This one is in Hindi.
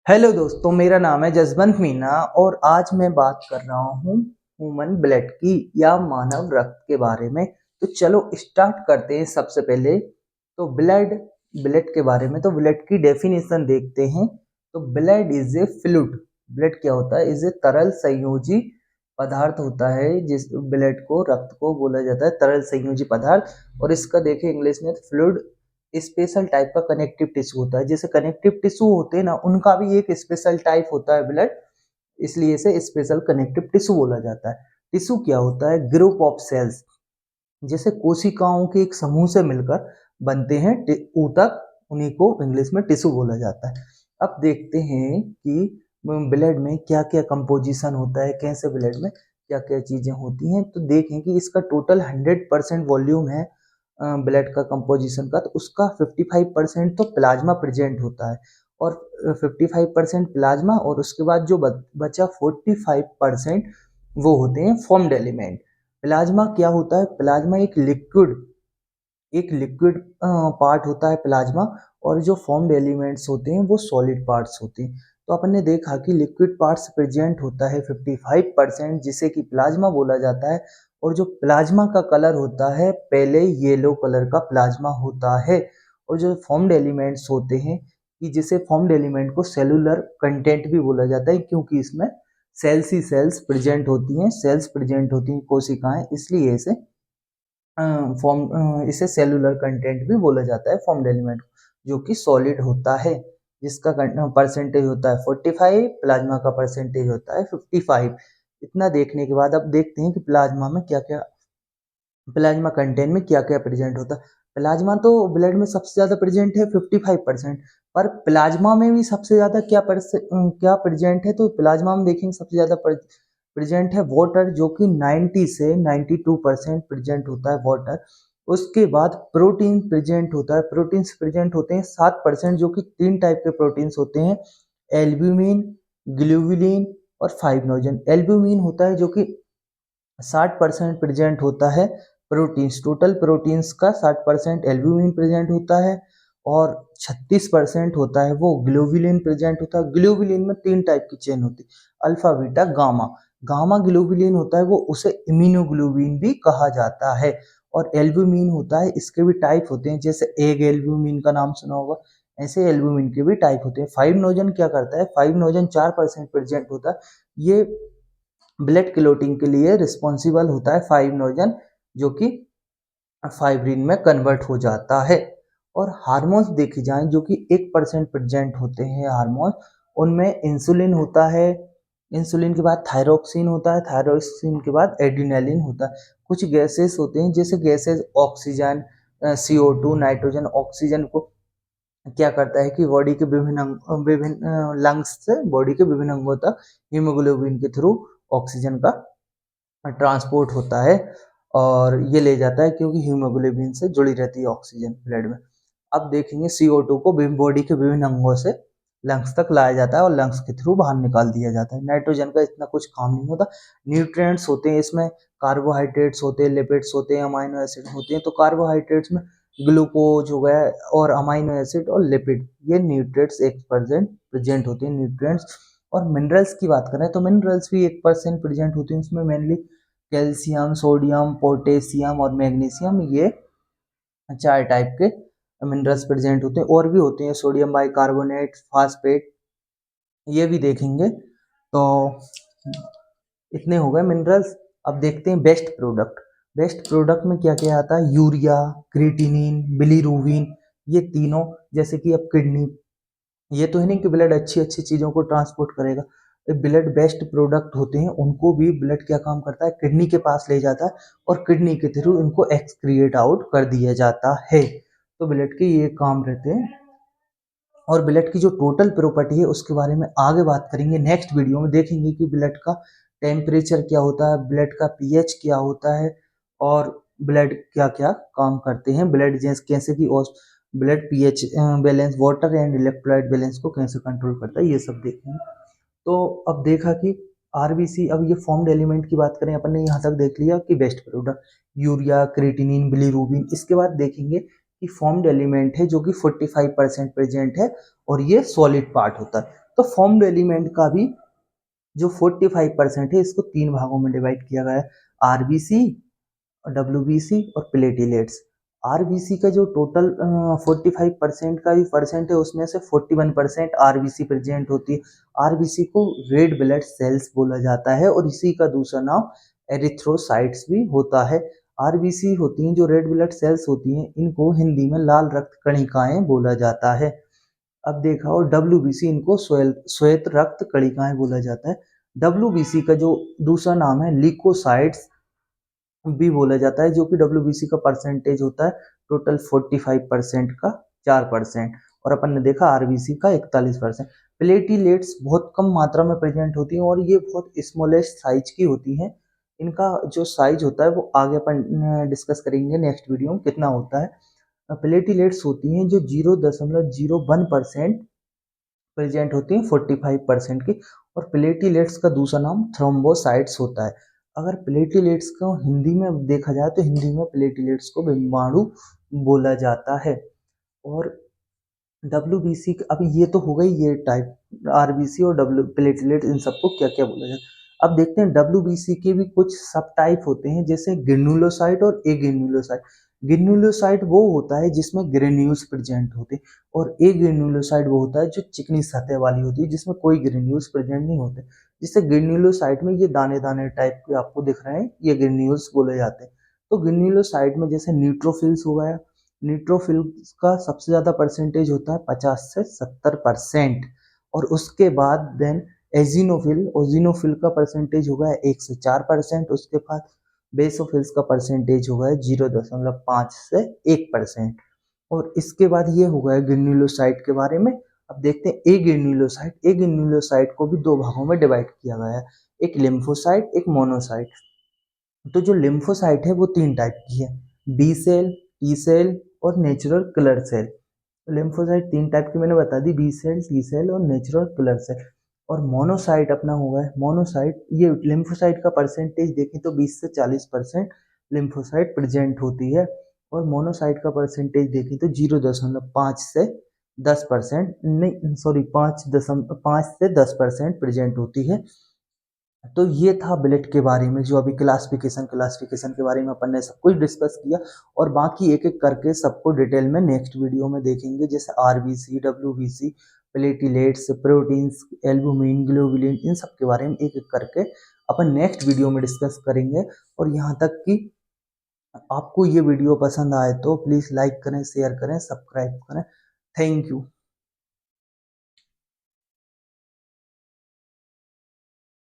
हेलो दोस्तों, मेरा नाम है जसवंत मीना और आज मैं बात कर रहा हूँ ह्यूमन ब्लड की या मानव रक्त के बारे में। तो चलो स्टार्ट करते हैं। सबसे पहले तो ब्लड ब्लड के बारे में, तो ब्लड की डेफिनेशन देखते हैं। तो blood is a fluid. Blood क्या होता है? इज ए तरल संयोजी पदार्थ होता है। जिस ब्लड को, रक्त को बोला जाता है तरल संयोजी पदार्थ। और इसका देखें इंग्लिश में फ्लूइड स्पेशल टाइप का कनेक्टिव टिश्यू होता है। जैसे कनेक्टिव टिश्यू होते हैं ना, उनका भी एक स्पेशल टाइप होता है ब्लड, इसलिए इसे स्पेशल कनेक्टिव टिश्यू बोला जाता है। टिश्यू क्या होता है? ग्रुप ऑफ सेल्स, जैसे कोशिकाओं के एक समूह से मिलकर बनते हैं ऊतक, उन्हीं को इंग्लिश में टिश्यू बोला जाता है। अब देखते हैं कि ब्लड में क्या क्या कंपोजिशन होता है, कैसे ब्लड में क्या क्या चीजें होती हैं। तो देखें कि इसका टोटल 100% वॉल्यूम है ब्लड का कंपोजिशन का, तो उसका 55% तो प्लाज्मा प्रेजेंट होता है। और 55% प्लाज्मा, और उसके बाद जो बचा 45% वो होते हैं फॉर्म्ड एलिमेंट। प्लाज्मा क्या होता है? प्लाज्मा एक लिक्विड पार्ट होता है प्लाज्मा। और जो फॉर्म्ड एलिमेंट्स होते हैं वो सॉलिड पार्ट्स होते हैं। तो अपन ने देखा कि लिक्विड पार्ट्स प्रेजेंट होता है 55%, जिसे कि प्लाज्मा बोला जाता है। और जो प्लाज्मा का कलर होता है, पहले येलो कलर का प्लाज्मा होता है। और जो फॉर्म्ड एलिमेंट्स होते हैं, कि जिसे फॉर्म्ड एलिमेंट को सेलुलर कंटेंट भी बोला जाता है, क्योंकि इसमें सेल्स ही सेल्स प्रेजेंट होती हैं, सेल्स प्रेजेंट होती हैं, कोशिकाएं, इसलिए इसे सेलुलर कंटेंट भी बोला जाता है फॉर्म्ड एलिमेंट को, जो कि सॉलिड होता है, जिसका परसेंटेज होता है 45, प्लाज्मा का परसेंटेज होता है 55। इतना देखने के बाद अब देखते हैं कि प्लाज्मा कंटेंट में क्या क्या प्रेजेंट होता है। प्लाज्मा तो ब्लड में सबसे ज्यादा प्रेजेंट है 55%। पर प्लाज्मा में भी सबसे ज्यादा क्या प्रेजेंट है? तो प्लाज्मा में देखेंगे सबसे ज्यादा प्रेजेंट है वाटर, जो कि 90 से 92% प्रेजेंट होता है वाटर। उसके बाद प्रोटीन प्रेजेंट होता है। प्रोटीन्स प्रेजेंट होते हैं 7%, जो कि 3 टाइप के प्रोटीन्स होते हैं: एल्ब्यूमिन, ग्लोबुलिन और फाइब्रिनोजन। एल्ब्यूमिन होता है जो कि 60% प्रेजेंट होता है प्रोटीन्स, टोटल प्रोटीन्स का 60% एल्ब्यूमिन प्रेजेंट होता है। और 36% होता है वो ग्लोबुलिन प्रेजेंट होता है। ग्लोबुलिन में 3 टाइप की चेन होती है: alpha, beta, gamma. Gamma globulin होता है वो, उसे इम्यूनोग्लोबिन भी कहा जाता है। और एल्ब्यूमिन होता है, इसके भी टाइप होते हैं, जैसे एग एल्ब्यूमिन का नाम सुना होगा, ऐसे एल्ब्यूमिन के भी टाइप होते हैं। फाइव नोजन क्या करता है? फाइव नोजन 4% प्रेजेंट होता है। ये ब्लड क्लोटिंग के लिए रिस्पॉन्सिबल होता है फाइव नोजन, जो कि फाइब्रिन में कन्वर्ट हो जाता है। और हार्मोन्स देखे जाएं, जो कि 1% प्रेजेंट होते हैं हार्मोन्स, उनमें इंसुलिन होता है। इंसुलिन के बाद थायरोक्सिन होता है। थायरोक्सिन के बाद एड्रिनलिन होता है। कुछ गैसेस होते हैं, जैसे gases oxygen, CO2, nitrogen. Oxygen को क्या करता है कि बॉडी के विभिन्न लंग्स से बॉडी के विभिन्न अंगों तक हीमोग्लोबिन के थ्रू ऑक्सीजन का ट्रांसपोर्ट होता है, और ये ले जाता है, क्योंकि हीमोग्लोबिन से जुड़ी रहती है ऑक्सीजन ब्लड में। अब देखेंगे CO2 को बॉडी के विभिन्न अंगों से लंग्स तक लाया जाता है और लंग्स के थ्रू बाहर निकाल दिया जाता है। नाइट्रोजन का इतना कुछ काम नहीं होता। न्यूट्रिएंट्स होते हैं इसमें, कार्बोहाइड्रेट्स होते हैं, लिपिड्स होते हैं, अमाइनो एसिड होते हैं। तो कार्बोहाइड्रेट्स में ग्लूकोज हो गया, और अमाइनो एसिड और लिपिड, ये न्यूट्रिएंट्स 1% प्रेजेंट होते हैं न्यूट्रिएंट्स। और मिनरल्स की बात करें तो मिनरल्स भी 1% प्रेजेंट होते हैं। इसमें मेनली कैल्शियम, सोडियम, पोटेशियम और मैग्नीशियम, ये 4 टाइप के मिनरल्स प्रेजेंट होते हैं। और भी होते हैं सोडियम बाइकार्बोनेट, फास्फेट, ये भी देखेंगे। तो इतने हो गए मिनरल्स। अब देखते हैं बेस्ट प्रोडक्ट। बेस्ट प्रोडक्ट में क्या क्या आता है? यूरिया, क्रिएटिनिन, बिलीरुबिन, ये तीनों। जैसे कि अब किडनी, ये तो है नहीं कि ब्लड अच्छी अच्छी चीजों को ट्रांसपोर्ट करेगा। ब्लड बेस्ट प्रोडक्ट होते हैं, उनको भी ब्लड क्या काम करता है? किडनी के पास ले जाता है, और किडनी के थ्रू इनको एक्सक्रिएट आउट कर दिया जाता है। तो ब्लड के ये काम रहते हैं। और ब्लड की जो टोटल प्रॉपर्टी है उसके बारे में आगे बात करेंगे। नेक्स्ट वीडियो में देखेंगे कि ब्लड का टेम्परेचर क्या होता है, ब्लड का पीएच क्या होता है, और ब्लड क्या क्या काम करते हैं। ब्लड कैसे कि blood pH balance, water and electrolyte balance को कैसे कंट्रोल करता है, ये सब देखेंगे। तो अब देखा कि आरबीसी, अब ये फॉर्म्ड एलिमेंट की बात करें, अपन ने यहाँ तक देख लिया कि best product urea, creatinine, bilirubin. इसके बाद देखेंगे कि फॉर्म्ड एलिमेंट है जो कि 45% प्रेजेंट है, और ये सॉलिड पार्ट होता है। तो फॉर्म्ड एलिमेंट का भी जो 45% है इसको 3 भागों में डिवाइड किया गया है, आरबीसी, डब्ल्यूबीसी और प्लेटलेट्स। आरबीसी का जो टोटल 45% का भी परसेंट है उसमें से 41% आरबीसी प्रेजेंट होती है। आरबीसी को रेड ब्लड सेल्स बोला जाता है और इसी का दूसरा नाम एरिथ्रोसाइट्स भी होता है। आरबीसी होती हैं जो रेड ब्लड सेल्स होती हैं, इनको हिंदी में लाल रक्त कणिकाएं बोला जाता है। अब देखा हो डब्ल्यूबीसी, इनको श्वेत रक्त कणिकाएं बोला जाता है। डब्ल्यूबीसी का जो दूसरा नाम है ल्यूकोसाइट्स भी बोला जाता है, जो कि डब्ल्यूबीसी का परसेंटेज होता है टोटल 45% का 4%, और अपन ने देखा आरबीसी का 41%। प्लेटलेट्स बहुत कम मात्रा में प्रेजेंट होती हैं और ये बहुत स्मॉलेस्ट साइज की होती हैं। इनका जो साइज होता है वो आगे अपन डिस्कस करेंगे नेक्स्ट वीडियो में कितना होता है। प्लेटलेट्स होती हैं जो 0.01% प्रेजेंट होती हैं 45% की, और प्लेटलेट्स का दूसरा नाम थ्रोम्बोसाइट्स होता है। अगर प्लेटलेट्स को हिंदी में देखा जाए तो हिंदी में प्लेटलेट्स को बिम्बाणु बोला जाता है। और डब्ल्यूबीसी, अब ये तो हो गई ये टाइप, आरबीसी और डब्ल्यू प्लेटलेट, इन सबको क्या क्या बोला जाता है। अब देखते हैं डब्ल्यूबीसी के भी कुछ सब टाइप होते हैं, जैसे ग्रेन्युलोसाइट और एग्रेन्युलोसाइट। ग्रेन्युलोसाइट वो होता है जिसमें ग्रेन्यूल्स प्रेजेंट होते हैं, और एग्रेन्युलोसाइट वो होता है जो चिकनी सतह वाली होती है जिसमें कोई ग्रेन्यूल्स प्रेजेंट नहीं होते। जिससे ग्रेन्युलोसाइट में ये दाने दाने टाइप के आपको दिख रहे हैं, ये ग्रेन्यूल्स बोले जाते हैं। तो ग्रेन्युलोसाइट में जैसे न्यूट्रोफिल्स हो गया, न्यूट्रोफिल का सबसे ज़्यादा परसेंटेज होता है 50 से 70%, और उसके बाद देन एजिनोफिल, ओजिनोफिल का परसेंटेज होगा 1 से 4%, उसके बाद बेसोफिल्स का परसेंटेज होगा 0.5 से 1%। और इसके बाद ये हो गया ग्रेन्युलोसाइट के बारे में। अब देखते हैं एग्रेन्युलोसाइट। एग्रेन्युलोसाइट को भी दो भागों में डिवाइड किया गया है, एक लिम्फोसाइट, एक मोनोसाइट। तो जो लिम्फोसाइट है वो 3 टाइप की है, बी सेल, टी सेल और natural killer cell. Lymphocyte 3 type की मैंने बता दी, बी सेल, टी सेल और नेचुरल किलर सेल। और मोनोसाइट अपना होगा है मोनोसाइट, ये लिम्फोसाइट का परसेंटेज देखें तो 20 से 40% लिम्फोसाइट प्रेजेंट होती है, और मोनोसाइट का परसेंटेज देखें तो 0.5 से 10%, नहीं सॉरी 5 से 10% प्रेजेंट होती है। तो ये था ब्लड के बारे में, जो अभी क्लासिफिकेशन के बारे में अपन ने सब कुछ डिस्कस किया, और बाकी एक एक करके सबको डिटेल में नेक्स्ट वीडियो में देखेंगे, जैसे RBC, WBC, platelets, proteins, albumin, globulin, इन सब के बारे में एक एक करके अपन नेक्स्ट वीडियो में डिस्कस करेंगे। और यहाँ तक कि आपको ये वीडियो पसंद आए तो प्लीज़ लाइक करें, शेयर करें, सब्सक्राइब करें। Thank you.